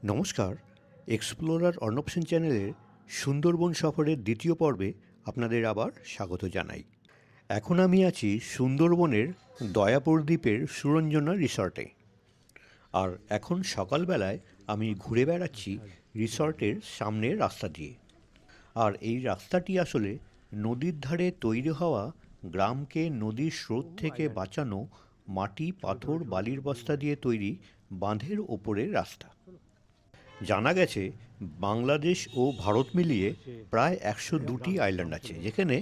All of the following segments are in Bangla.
নমস্কার, এক্সপ্লোরার অর্ণব সেন চ্যানেলের সুন্দরবন সফরের দ্বিতীয় পর্বে আপনাদের আবার স্বাগত জানাই। এখন আমি আছি সুন্দরবনের দয়াপুর দ্বীপের সুরঞ্জনা রিসর্টে। আর এখন সকালবেলায় আমি ঘুরে বেড়াচ্ছি রিসর্টের সামনের রাস্তা দিয়ে। আর এই রাস্তাটি আসলে নদীর ধারে তৈরি হওয়া গ্রামকে নদীর স্রোত থেকে বাঁচানো মাটি, পাথর, বালির বস্তা দিয়ে তৈরি বাঁধের ওপরের রাস্তা। জানা গেছে বাংলাদেশ ও ভারত মিলিয়ে প্রায় 102টি আইল্যান্ড আছে, যেখানে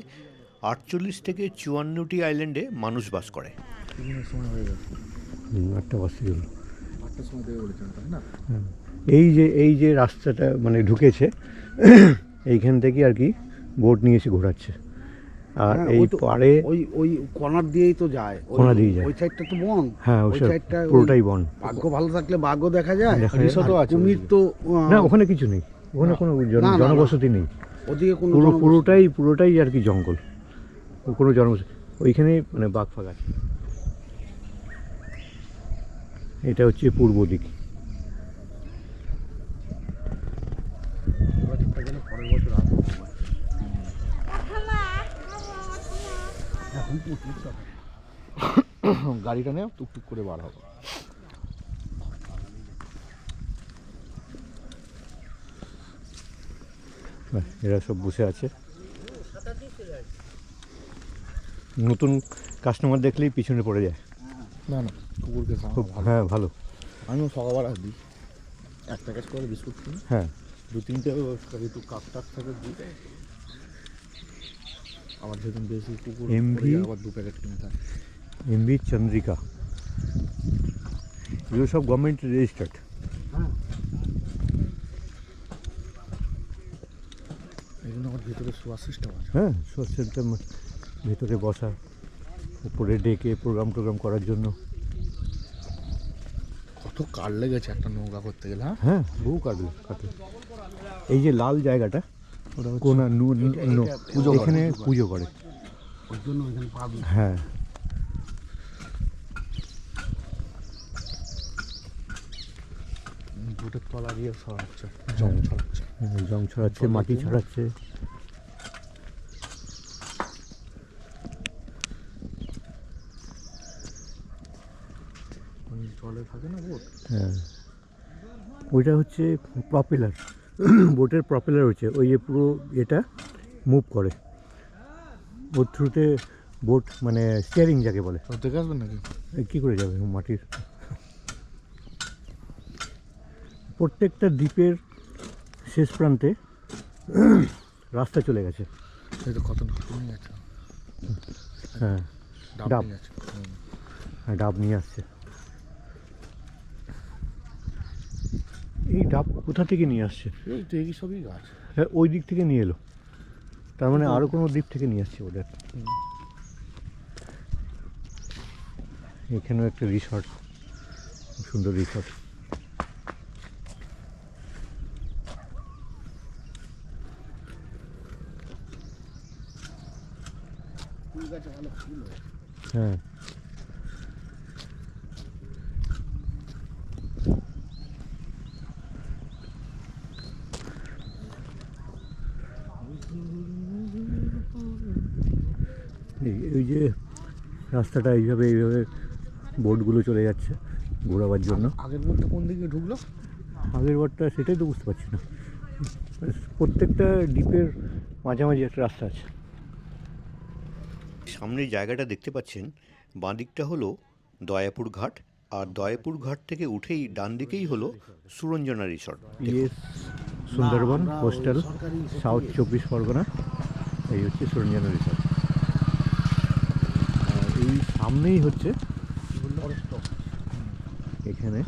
48 থেকে 54টি আইল্যান্ডে মানুষ বাস করে। এই যে রাস্তাটা মানে ঢুকেছে, এইখান থেকে আর কি বোট নিয়ে এসে ঘোরাচ্ছে। আর এই পাড়ে ওই কর্নার দিয়েই তো যায়, কোনা দিয়ে যায়। ওই সাইডটা তো বন। হ্যাঁ, ওই সাইডটা পুরোটাই বন। ভাগ্য ভালো থাকলে বাঘও দেখা যায়। রিসোর্টও আছে। কুমির তো না, ওখানে কিছু নেই, ওখানে কোনো জনবসতি নেই। ওদিকে কোনো পুরোটাই আর কি জঙ্গল, কোনো জনবসতি। ওইখানে মানে বাঘ ফাঘ আছে। এটা হচ্ছে পূর্ব দিক। গাড়িটা নিয়ে টুকটুক করে বার হবো। এরা সব বসে আছে। নতুন কাস্টমার দেখলেই পিছনে পড়ে যায়। না কুকুরকে খুব হ্যাঁ ভালো। আমিও সকালবেলা দিই, এক প্যাকেট করে বিস্কুট কিনি। হ্যাঁ, 2-3টে একটু কাক টাক থাকে দিই। আবার যেদিন বেশি কুকুর আবার 2 প্যাকেট কিনে থাকে। এমভি চন্দ্রিকা, এগুলো সব গভর্নমেন্ট রেজিস্টার্ড। হ্যাঁ, এই জন্য আমার ভিতরে শোয়ার সিস্টেম আছে। হ্যাঁ, শোয়ার সিস্টেম, ভেতরে বসা, উপরে ডেকে প্রোগ্রাম করার জন্য। কত কাঠ লেগেছে একটা নৌকা করতে গেলে। হ্যাঁ, বহু কাটে। এই যে লাল জায়গাটা, কোনা এখানে পুজো করে, ওই জন্য ওইখানে পাবি। হ্যাঁ, বোটের তলা দিয়ে ছড়াচ্ছে, জং ছড়াচ্ছে। জং ছড়াচ্ছে, মাটি ছড়াচ্ছে। জলে থাকে না বোট। হ্যাঁ, ওইটা হচ্ছে প্রপেলার, বোটের প্রপেলার হচ্ছে ওই যে পুরো এটা মুভ করে, ওর থ্রুতে বোট মানে স্টিয়ারিং যাকে বলে। দেখে আসবেন নাকি? কী করে যাবে মাটির? প্রত্যেকটা দ্বীপের শেষ প্রান্তে রাস্তা চলে গেছে। এই তো কত নিয়ে আছে। হ্যাঁ, ডাব নিয়ে আছে। হ্যাঁ, ডাব নিয়ে আসছে। এই ডাব কোথা থেকে নিয়ে আসছে? এই তো এই সবই গাছ। হ্যাঁ, ওই দিক থেকে নিয়ে এলো, তার মানে আরও কোনো দ্বীপ থেকে নিয়ে আসছে ওদের। এখানেও একটা রিসর্ট, সুন্দর রিসর্ট। হ্যাঁ, এই যে রাস্তাটা এইভাবে বোটগুলো চলে যাচ্ছে ঘোরাবার জন্য। আগের বোটটা কোন দিকে ঢুকলো? আগের বারটা সেটাই তো বুঝতে পারছি না। প্রত্যেকটা দ্বীপের মাঝামাঝি একটা রাস্তা আছে। সামনের জায়গাটা দেখতে পাচ্ছেন, বাঁ দিকটা হলো দয়াপুর ঘাট, আর দয়াপুর ঘাট থেকে উঠেই ডান দিকেই হলো Suranjana resort. Sundarban coastal south 24 Pargana, এই হচ্ছে সুরঞ্জনা রিসর্ট। এই সামনেই হচ্ছে এখানে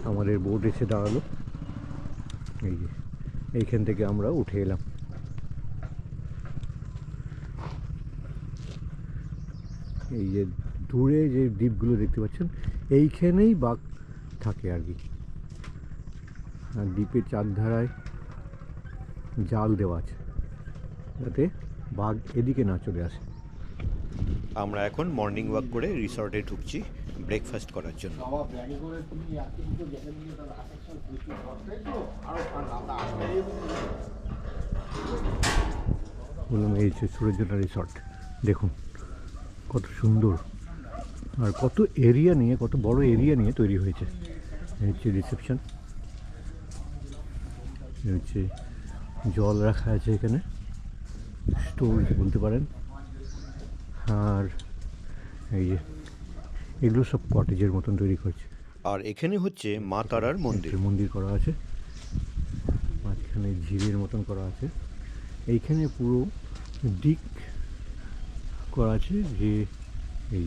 আমাদের বোট এসে দাঁড়ালো। এই যে এইখান থেকে আমরা উঠে এলাম। এই যে দূরে যে দ্বীপগুলো দেখতে পাচ্ছেন, এইখানেই বাঘ থাকে আর কি। আর দ্বীপের চারধারায় জাল দেওয়া আছে যাতে বাঘ এদিকে না চলে আসে। আমরা এখন মর্নিং ওয়াক করে রিসর্টে ঢুকছি। ব্রেকফাস্ট করার জন্য। বাবা ব্যাগে করে তুমি একটা দুটো ব্যাগে নিয়ে তাহলে আসার সময় প্রচুর কষ্টই তো আরও ঠান্ডা আমরা আসলেই বললাম এই হচ্ছে সুরঞ্জনা রিসর্ট, দেখুন কত সুন্দর আর কত এরিয়া নিয়ে, কত বড় এরিয়া নিয়ে তৈরি হয়েছে। এই হচ্ছে রিসেপশন, এই হচ্ছে জল রাখা আছে এখানে, স্টোর বলতে পারেন। আর এই যে এগুলো সব কটেজের মতন তৈরি করছে। আর এখানে হচ্ছে মা তারার মন্দির, মন্দির করা আছে, মাঝখানে ঝিলের মতন করা আছে। এইখানে পুরো দিক করা আছে যে এই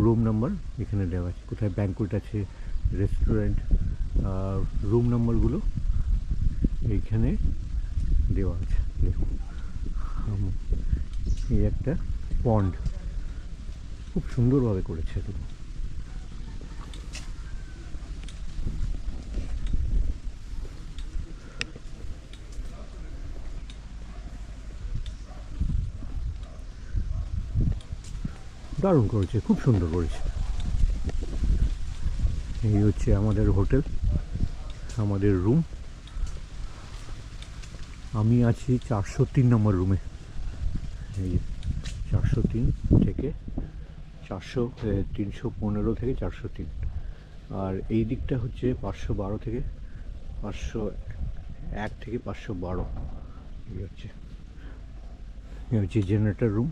রুম নাম্বার এখানে দেওয়া আছে, কোথায় ব্যাঙ্কুয়েট আছে, রেস্টুরেন্ট, আর রুম নাম্বারগুলো এইখানে দেওয়া আছে। দেখুন এই একটা পন্ড খুব সুন্দরভাবে করেছে। দারুণ করেছে, খুব সুন্দর করেছে। এই হচ্ছে আমাদের হোটেল, আমাদের রুম। আমি আছি 403 নম্বর রুমে। এই 403 থেকে 315 থেকে 403। আর এই দিকটা হচ্ছে 512 থেকে 501 থেকে 512। এই হচ্ছে জেনারেটর রুম।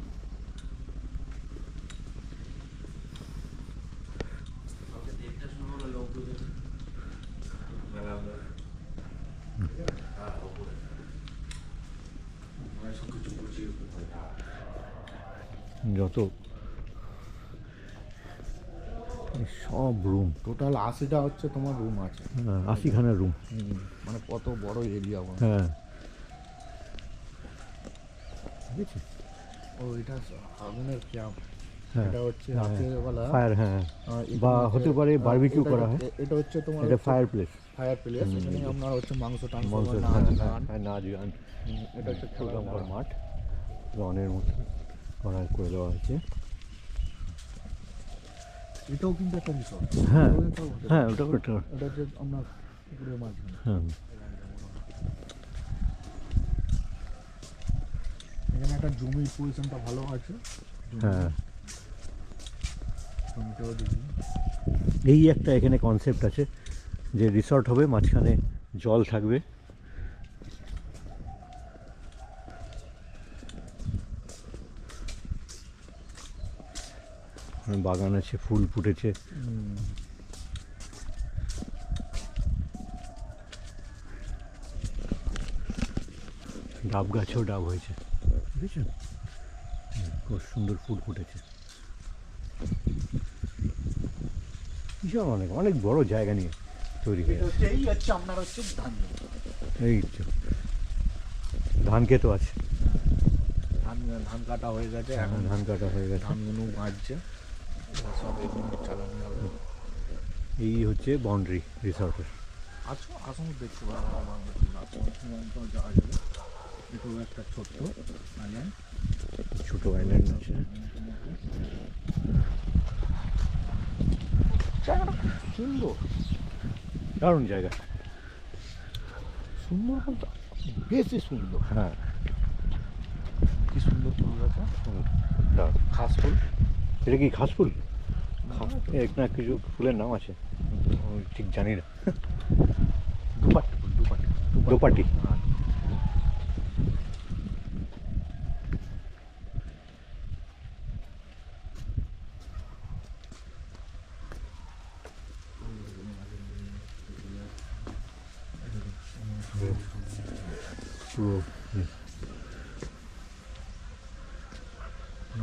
যত সব রুম, টোটাল 80টা হচ্ছে তোমার রুম আছে। 80খানা রুম, মানে কত বড় এরিয়া। হ্যাঁ বুঝেছি। ও এটা আগুনের ক্যাম্প, হ্যাঁ এটা হচ্ছে রাতের বেলা ফায়ার, হ্যাঁ বা হতে পারে বারবিকিউ করা হয়। এটা হচ্ছে তোমার এটা ফায়ার প্লেস, ফায়ার প্লেস। এখানে আপনার হচ্ছে মাংস টাংস মাংস, নাচ গান। নাচ গান। এটা হচ্ছে খেলাধুলার মাঠ, লনের মতো করা করে দেওয়া হয়েছে। এটাও কিন্তু একটা রিসর্ট। হ্যাঁ হ্যাঁ ওটা ওটা এটা হচ্ছে আমরা পুকুরের মাঝখানে। হ্যাঁ এখানে একটা জমির পজিশনটা ভালো আছে। হ্যাঁ জমিটাও দেখি। এই একটা এখানে কনসেপ্ট আছে যে রিসর্ট হবে, মাঝখানে জল থাকবে। বাগান আছে, ফুল ফুটেছে। ডাব গাছেও ডাব হয়েছে, বুঝেছেন, খুব সুন্দর ফুল ফুটেছে। বিশাল অনেক অনেক বড় জায়গা নিয়ে তৈরি হয়ে গেছে। এই হচ্ছে আপনার হচ্ছে ধান, এই তো ধান ক্ষেতও আছে, ধান কাটা হয়ে গেছে, এখন ধান কাটা হয়ে গেছে, ধানগুলো গাছছে সব এগুলো চালানো হবে। এই হচ্ছে বাউন্ডারি রিসর্টের। আসুন দেখতে পাবেন যাওয়া যাবে। এটাও একটা ছোট্ট আইল্যান্ড, ছোটো আইল্যান্ড আছে। জায়গাটা সুন্দর, দারুণ জায়গা, সুন্দর বলতে বেশি সুন্দর। হ্যাঁ কি সুন্দর ফুল গাছ, দারুণ। ঘাস ফুল। এটা কি ঘাস ফুল? না কিছু ফুলের নাম আছে, ঠিক জানি না। দুপাটি ফুল, দুপাটি দোপাটি। পুরো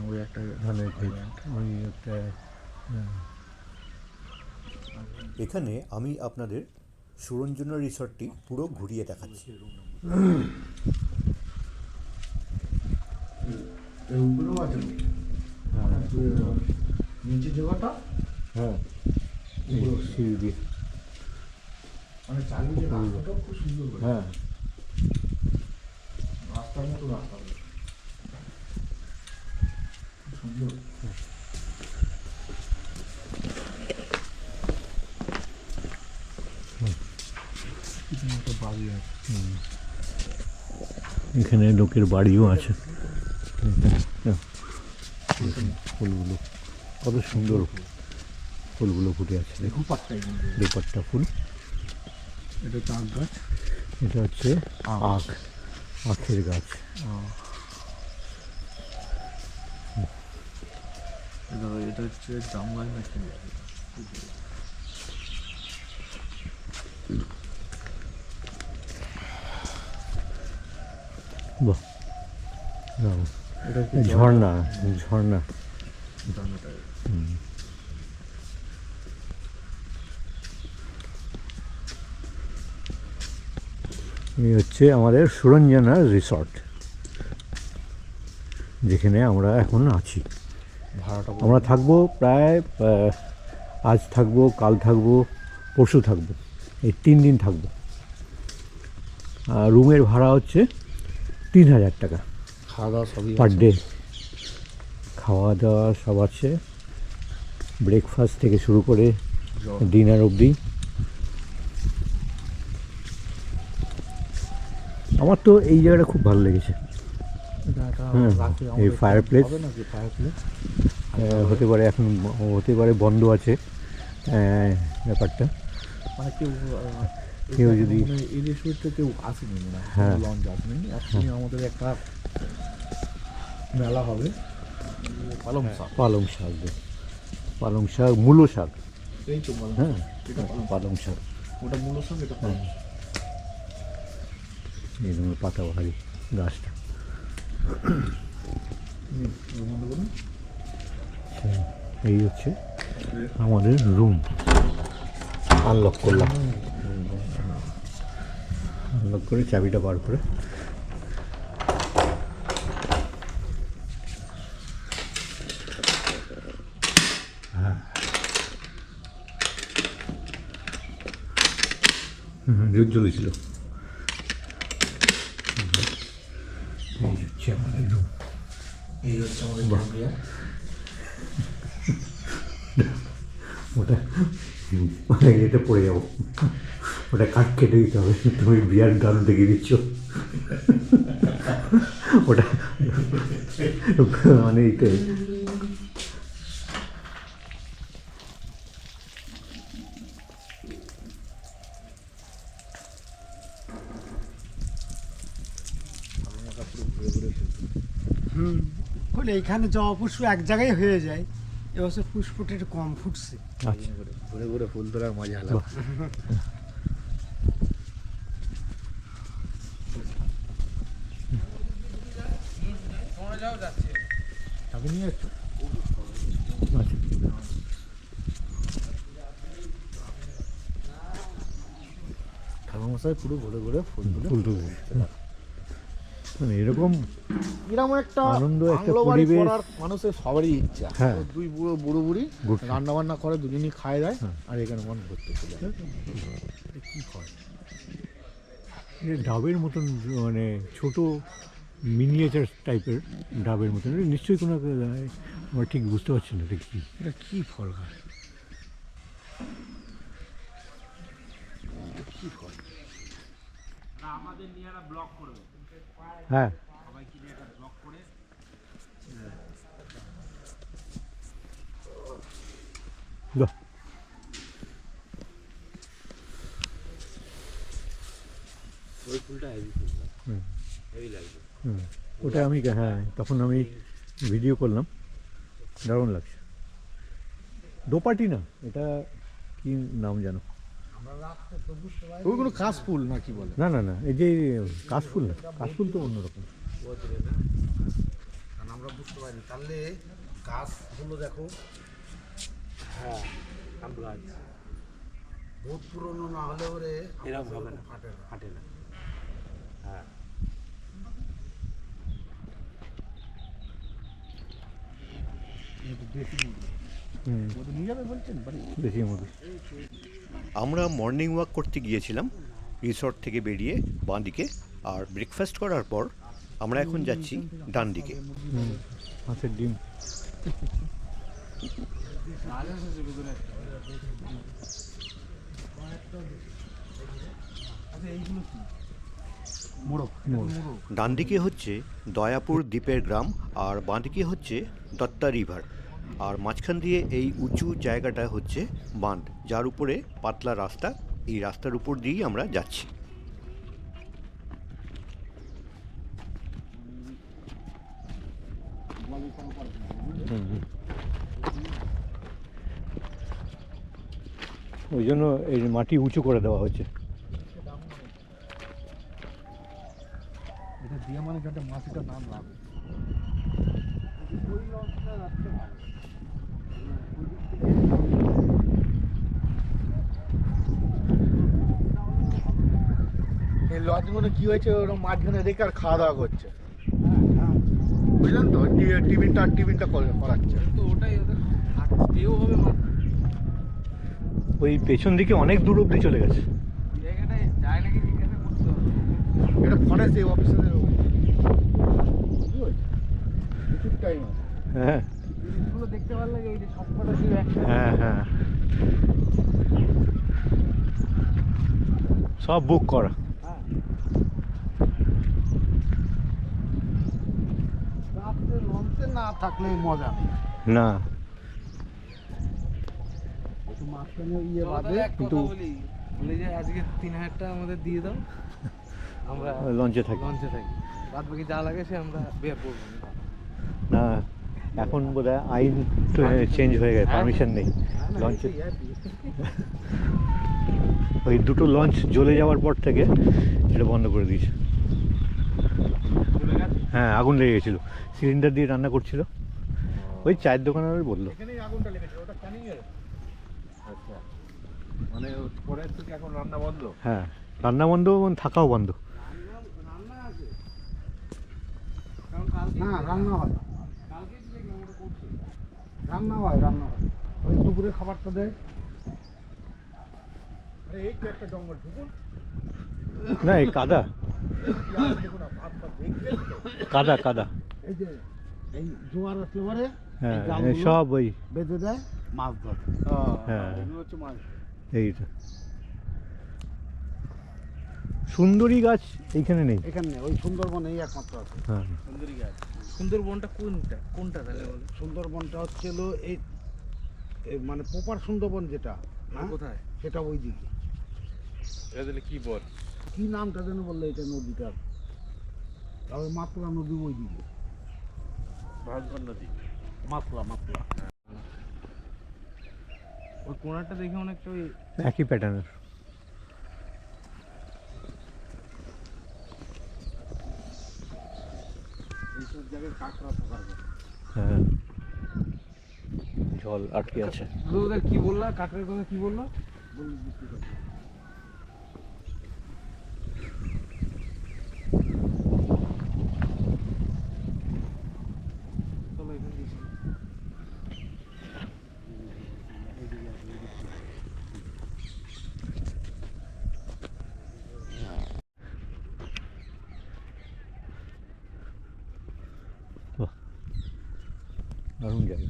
ওই একটা ধানের ক্ষেত, ওই একটা। এখানে আমি আপনাদের সুরঞ্জনা রিসর্টটি পুরো ঘুরিয়ে দেখাচ্ছি। উপরেও আছে নিচে জায়গাটা, হ্যাঁ সিঁড়ি দিয়ে, মানে চারিদিকে রাস্তাটাও খুব সুন্দর করে। হ্যাঁ রাস্তার মতো রাস্তা খুব সুন্দর। একটা বাড়ি আছে। এখানে লোকের বাড়িও আছে। ফুলগুলো কত সুন্দর, ফুলগুলো ফুটে আছে দেখুন, দুপাট্টা ফুল। এটা তো আখ গাছ। এটা হচ্ছে আখ, আখের গাছ। এটা হচ্ছে জাম গাছ নাকি? বাহ, দারুণ। এটা ঝর্ণা, ঝর্ণা। এই হচ্ছে আমাদের সুরঞ্জনা রিসর্ট, যেখানে আমরা এখন আছি। ভাড়াটা আমরা থাকবো প্রায় আজ থাকবো, কাল থাকবো, পরশু থাকবো, এই 3 দিন থাকবো। রুমের ভাড়া হচ্ছে 3000 টাকা খাওয়া দাওয়া সবই পার ডে। খাওয়া দাওয়া সব আছে, ব্রেকফাস্ট থেকে শুরু করে ডিনার অবধি। আমার তো এই জায়গাটা খুব ভালো লেগেছে। এই ফায়ার প্লেস হতে পারে এখন, হতে পারে বন্ধ আছে ব্যাপারটা। মানে কেউ কেউ যদি এই রেস্টুরেন্টে কেউ আসেনি, হ্যাঁ, লঞ্চ আসেনি। অ্যাকচুয়ালি আমাদের একটা মেলা হবে, পালং শাক। পালং শাক, পালং শাক, মূলো শাক। এই তো পালং হ্যাঁ, এটা পালং শাক। ওটা মূল শাক, এটা পালং শাক। এই ধরনের পাতাবাহারি গাছটা। এই হচ্ছে আমাদের রুম। আনলক করলাম, আনলক করে চাবিটা বার করে জোর জ্বলেছিল। এই হচ্ছে আমাদের রুম। এই হচ্ছে আমাদের ক্যাম্পিয়া। ওটা এতে পড়ে যাবো, ওটা কাঠ কেটে দিতে হবে। তুমি বিয়ার গান দেখে দিচ্ছ ওটা, মানে এতে বলে এইখানে জবা পুষ্প এক জায়গায় হয়ে যায়, এবছর পুষ্পটা একটু কম ফুটছে। আচ্ছা, ঘুরে ঘুরে ফুল তোলার মজা আলাদা। চাবি নিয়ে যাচ্ছ? আচ্ছা, ঠাকুরমশাই পুরো ঘুরে ঘুরে ফুল তুলে। ফুল তুলে মানে এরকম এরকম একটা আনন্দ, একটা বাংলো বাড়ি পরিবেশ। করার মানুষের সবারই ইচ্ছা। হ্যাঁ। দুই বুড়ো বুড়ো বুড়ি ঘুরতে। রান্না বান্না করে, দুজনই খায় দেয়, আর এখানে মন ঘুরতে চলে যায়। এটা কি হয়? ডাবের মতন, মানে ছোট মিনিয়েচার টাইপের ডাবের মতন। এটা নিশ্চয়ই কোনো একটা, আমরা ঠিক বুঝতে পারছি না এটা কি। এটা কি ফল গাছ? কি ফল? হ্যাঁ, বাহ, ওই ফুলটা হেভি ফুল, হেভি লাগবে। ওটা আমি, হ্যাঁ তখন আমি ভিডিও করলাম, দারুণ লাগছে। দোপাটি না, এটা কি নাম জানো? ওইগুলো কাশ ফুল না কি বলে? না না না, এই যে কাশফুল না, কাশফুল তো অন্যরকম। আমরা বুঝতে পারিনি। তাহলে গাছগুলো দেখো, হ্যাঁ আম গাছ বহুত পুরনো না হলে ওরে এরকম হবে না, ফাটে না। হ্যাঁ, নিয়ে যাবে বলছেন বাড়ি? বেশি মতো। আমরা মর্নিং ওয়াক করতে গিয়েছিলাম রিসর্ট থেকে বেরিয়ে বাঁ দিকে, আর ব্রেকফাস্ট করার পর আমরা এখন যাচ্ছি ডান দিকে। মাছের ডিম। ডান দিকে হচ্ছে দয়াপুর দ্বীপের গ্রাম আর বাঁ দিকে হচ্ছে দত্তা রিভার, আর মাঝখান দিয়ে এই উঁচু জায়গাটা হচ্ছে বাঁধ, যার উপরে পাতলা রাস্তা। এই রাস্তার উপর দিয়েই আমরা যাচ্ছি। ওই জন্য এই মাটি উঁচু করে দেওয়া হচ্ছে। এটা দিয়ে মানে যাতে মাছটার নাম লাগে। এই লজগুলো কি হয়েছে, ওরকম মাঝখানে রেখে আর খাওয়া দাওয়া করছে, বুঝলেন তো? টিফিনটা করাচ্ছে। ওটাই ওদের থাকতেও হবে। ওই পেছন দিকে অনেক দূর অবধি চলে গেছে। এটা ফরেস্ট অফিসারের প্রচুর টাইম আছে। হ্যাঁ জিনিসগুলো দেখতে ভালো লাগে, এই যে সবকটা ছিল একসাথে। হ্যাঁ হ্যাঁ, সব বুক করা। রাত্রে লঞ্চে না থাকলে মজা নেই না, একটু মাঝখানে ইয়ে বাদে। কিন্তু বলি যে আজকে 3000 টাকা আমাদের দিয়ে দাও, আমরা লঞ্চে থাকি। লঞ্চে থাকি, বাদ বাকি যা লাগে সে আমরা বের করবো না, এখন বোধহয় আইন চেঞ্জ হয়ে গেছে, পারমিশন নেই লঞ্চে। ওই দুটো লঞ্চ জ্বলে যাওয়ার পর থেকে এটা বন্ধ করে দিয়েছে। হ্যাঁ, আগুন লেগে গেছিলো, সিলিন্ডার দিয়ে রান্না করছিল। ওই চায়ের দোকানের বললো এখানেই আগুনটা লেগেছে, ওটা ক্যানিং এর। আচ্ছা, মানে পরের থেকে এখন রান্না বন্ধ? হ্যাঁ, রান্না বন্ধ এবং থাকাও বন্ধ। রান্না আছে, না, রান্না হয়, রান্না হয়। ওই দুপুরে খাবারটা দেয়। আরে এই তো একটা জঙ্গল, ঢুকুন না, এই কাদা কাদা কাদা। এই যে এই জোয়ার আসলে পরে হ্যাঁ, এই জালগুলো সব ওই বেঁধে দেয়, মাছ ধরে। হ্যাঁ, এগুলো হচ্ছে মাছ। এইটা সুন্দরী গাছ এইখানে নেই। এখানে নেই, ওই সুন্দরবন এই একমাত্র আছে হ্যাঁ, সুন্দরী গাছ। সুন্দরবনটা কোনটা তাহলে বলো? সুন্দরবনটা হচ্ছে হলো এই মানে প্রপার সুন্দরবন যেটা, হ্যাঁ, কোথায়? সেটা ওই দিকে। এটা তাহলে কি বল? কি নামটা যেন বললো এটা নদীটার, তবে মাতলা নদী ওই দিকে। ভারতগড় নদী, মাতলা ওই কোনাটা দেখে অনেকটা ওই একই প্যাটার্নের। এইসব জায়গায় কাঁকড়া থাকার কথা। হ্যাঁ, জল আটকে আছে। ওদের কি বললা, কাকড়ের কথা কি বললো? বলুন বুঝতে পারছি। চলো এখান দিয়ে চলো। বাহ, দারুণ জায়গা।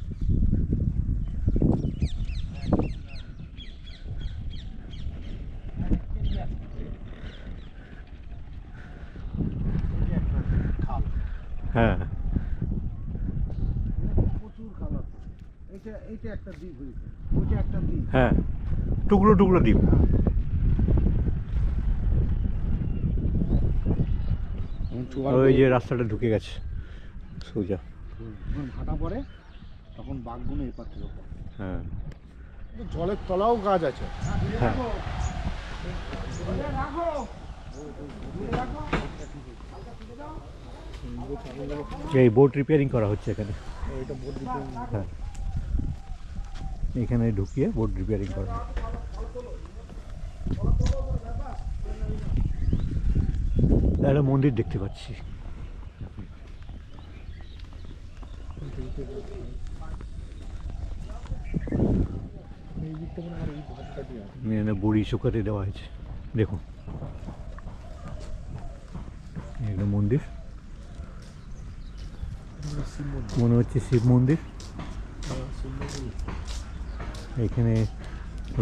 খাল, হ্যাঁ, প্রচুর খাল আছে। এইটা একটা দ্বীপ হয়েছে, ওইটা একটা দ্বীপ। হ্যাঁ, টুকরো টুকরো দ্বীপ। ওই যে রাস্তাটা ঢুকে গেছে সোজা। যখন ভাটা পড়ে তখন বাঘগুলো এপার থেকে পড়ে। হ্যাঁ, জলের তলাও গাছ আছে। হ্যাঁ, এই বোট রিপেয়ারিং করা হচ্ছে এখানে। এটা বোট দিতে হ্যাঁ, এখানে ঢুকিয়ে বোট রিপেয়ারিং করা হয়। একটা মন্দির দেখতে পাচ্ছি। এখানে বড়ি শুকাতে দেওয়া হয়েছে, দেখুন একটা মন্দির, মনে হচ্ছে শিব মন্দির। এখানে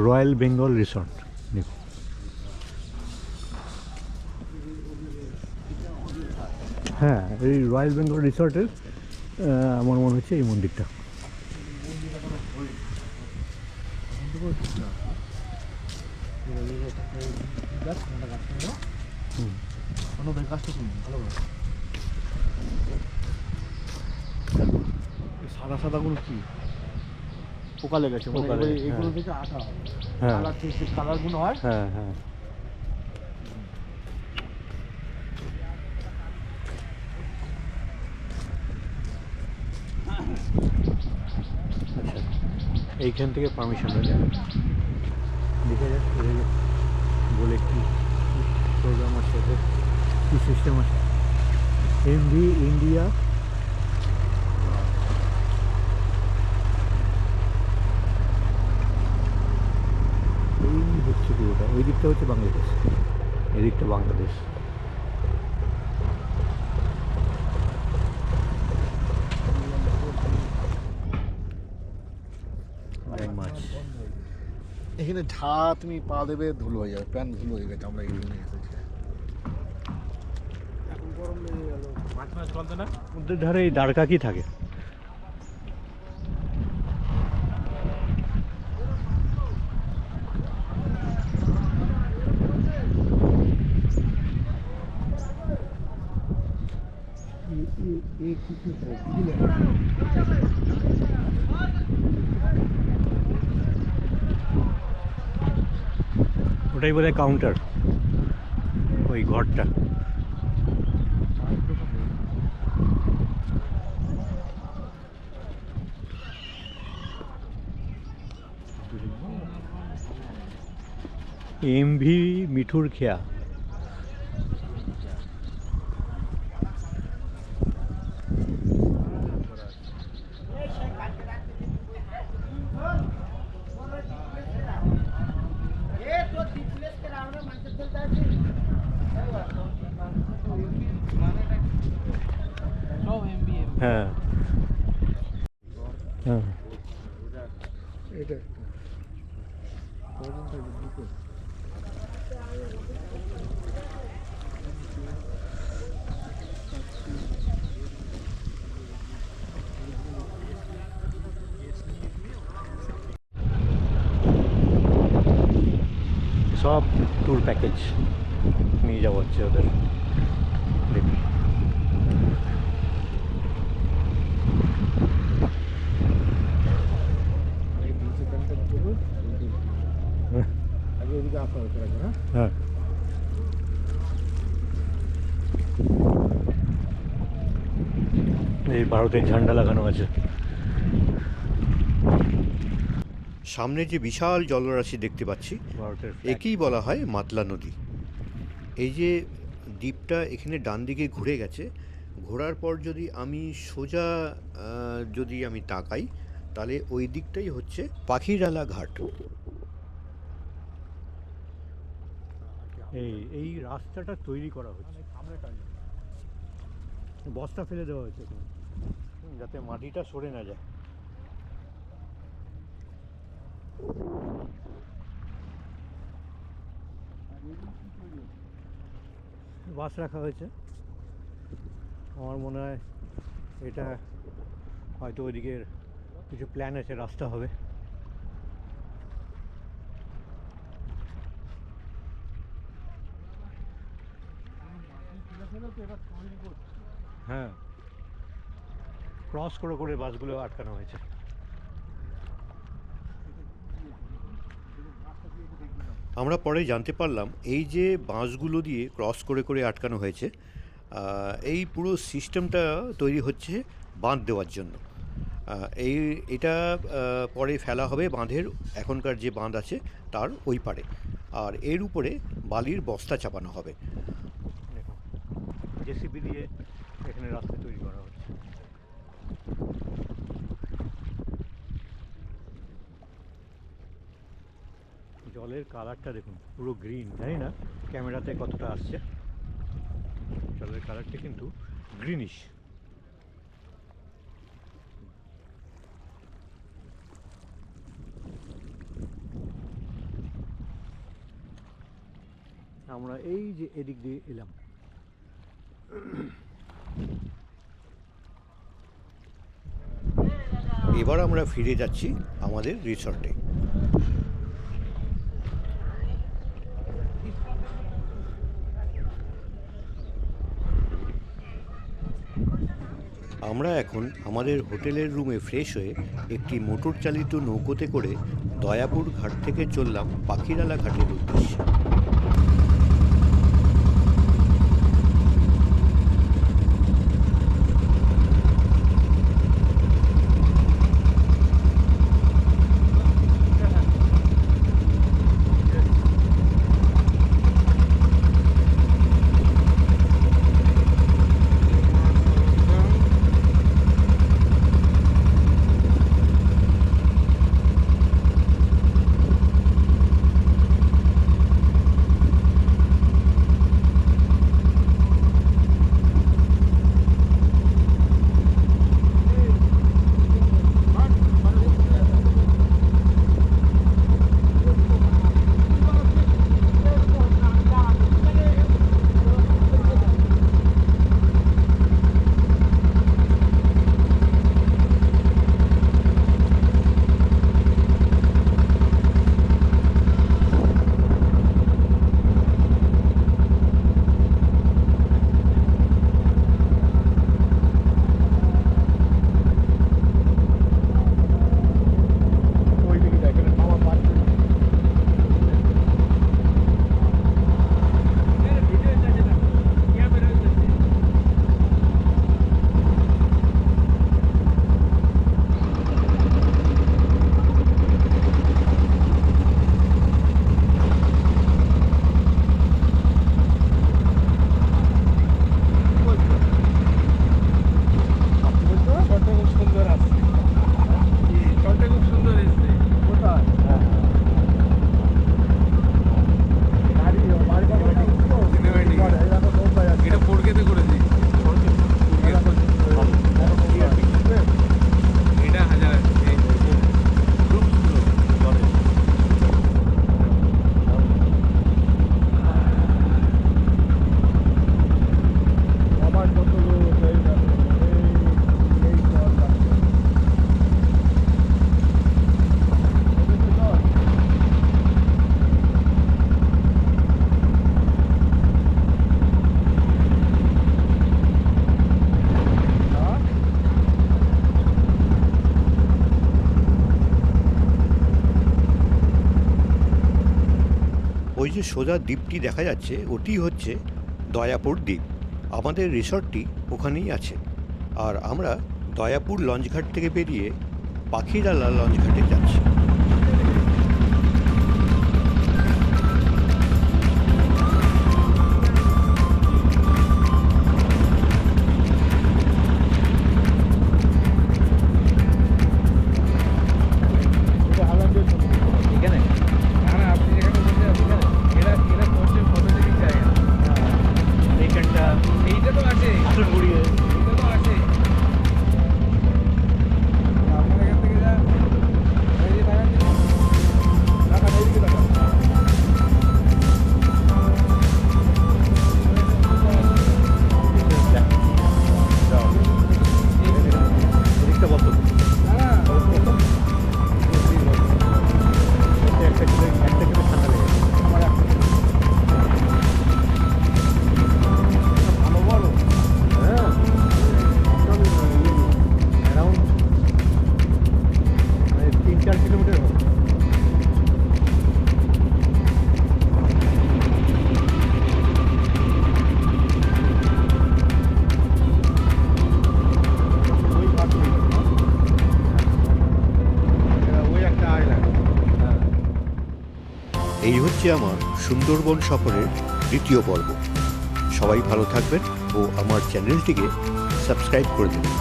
রয়্যাল বেঙ্গল রিসর্ট, দেখুন হ্যাঁ, এই রয়্যাল বেঙ্গল রিসর্টের আমার মনে হচ্ছে এই মন্দিরটা। সাদা সাদাগুলো কি পোকা লেগেছে, মানে পোকা লেগেছে, এগুলো হ্যাঁ। থেকে আঠা হবে, হ্যাঁ কালার থেকে কালারগুলো হয়। হ্যাঁ হ্যাঁ। আচ্ছা, এইখান থেকে পারমিশন হয়ে যাবে। দেখে যাক এদের বলে কি প্রোগ্রাম আছে, এদের কী সিস্টেম আছে। এমভি ইন্ডিয়া, এই হচ্ছে পুরোটা। ওই দিকটা হচ্ছে বাংলাদেশ, এদিকটা বাংলাদেশ। ব্যাং মাছ। এখানে ঝা তুমি পা দেবে ধুলো হয়ে যাবে, প্যান্ট ধুলো হয়ে গেছে, আমরা এখানে এসেছি। এখন গরম লেগে গেল, মাছ মাছ চলতে না। সমুদ্রের ধারে এই দ্বারকা কি থাকে। ওটাই বোধহয় কাউন্টার, ওই ঘরটা। এমভি মিঠুর খেয়া। সব এমবি হ্যাঁ হ্যাঁ। এটা সব ট্যুর প্যাকেজ নিয়ে যাওয়া হচ্ছে ওদের। দেখুন আগে এদিকে আসা হচ্ছে না। হ্যাঁ, এই ভারতের ঝান্ডা লাগানো আছে। সামনে যে বিশাল জলরাশি দেখতে পাচ্ছি, ভারতের একেই বলা হয় মাতলা নদী। এই যে দ্বীপটা এখানে ডান দিকে ঘুরে গেছে, ঘোরার পর যদি আমি সোজা যদি আমি তাকাই, তাহলে ওই দিকটাই হচ্ছে পাখিরালা ঘাট। এই রাস্তাটা তৈরি করা হচ্ছে, বস্তা ফেলে দেওয়া হয়েছে এখানে, যাতে মাটিটা সরে না যায়। বাস রাখা হয়েছে, আমার মনে হয় এটা হয়তো ওইদিকের কিছু প্ল্যান আছে, রাস্তা হবে। হ্যাঁ, ক্রস করে করে বাসগুলো আটকানো হয়েছে। আমরা পরে জানতে পারলাম এই যে বাঁশগুলো দিয়ে ক্রস করে করে আটকানো হয়েছে, এই পুরো সিস্টেমটা তৈরি হচ্ছে বাঁধ দেওয়ার জন্য। এটা পরে ফেলা হবে বাঁধের, এখনকার যে বাঁধ আছে তার ওই পারে, আর এর উপরে বালির বস্তা চাপানো হবে। দেখুন, জেসিবি দিয়ে এখানে রাস্তা তৈরি করা হচ্ছে। জলের কালারটা দেখুন, পুরো গ্রিন। জানি না ক্যামেরাতে কতটা আসছে, জলের কালারটা কিন্তু গ্রিনিশ। আমরা এই যে এদিক দিয়ে এলাম, এবার আমরা ফিরে যাচ্ছি আমাদের রিসর্টে। আমরা এখন আমাদের হোটেলের রুমে ফ্রেশ হয়ে একটি মোটর চালিত নৌকোতে করে দয়াপুর ঘাট থেকে চললাম পাখিরালা ঘাটের উদ্দেশ্যে। ওই যে সোজা দ্বীপটি দেখা যাচ্ছে ওটি হচ্ছে দয়াপুর দ্বীপ। আমাদের রিসর্টটি ওখানেই আছে। আর আমরা দয়াপুর লঞ্চঘাট থেকে বেরিয়ে পাখিরালা লঞ্চঘাটে যাচ্ছি। এই হচ্ছে আমার সুন্দরবন সফরের দ্বিতীয় পর্ব। সবাই ভালো থাকবেন ও আমার চ্যানেলটিকে সাবস্ক্রাইব করে দেবেন।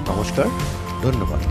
নমস্কার, ধন্যবাদ।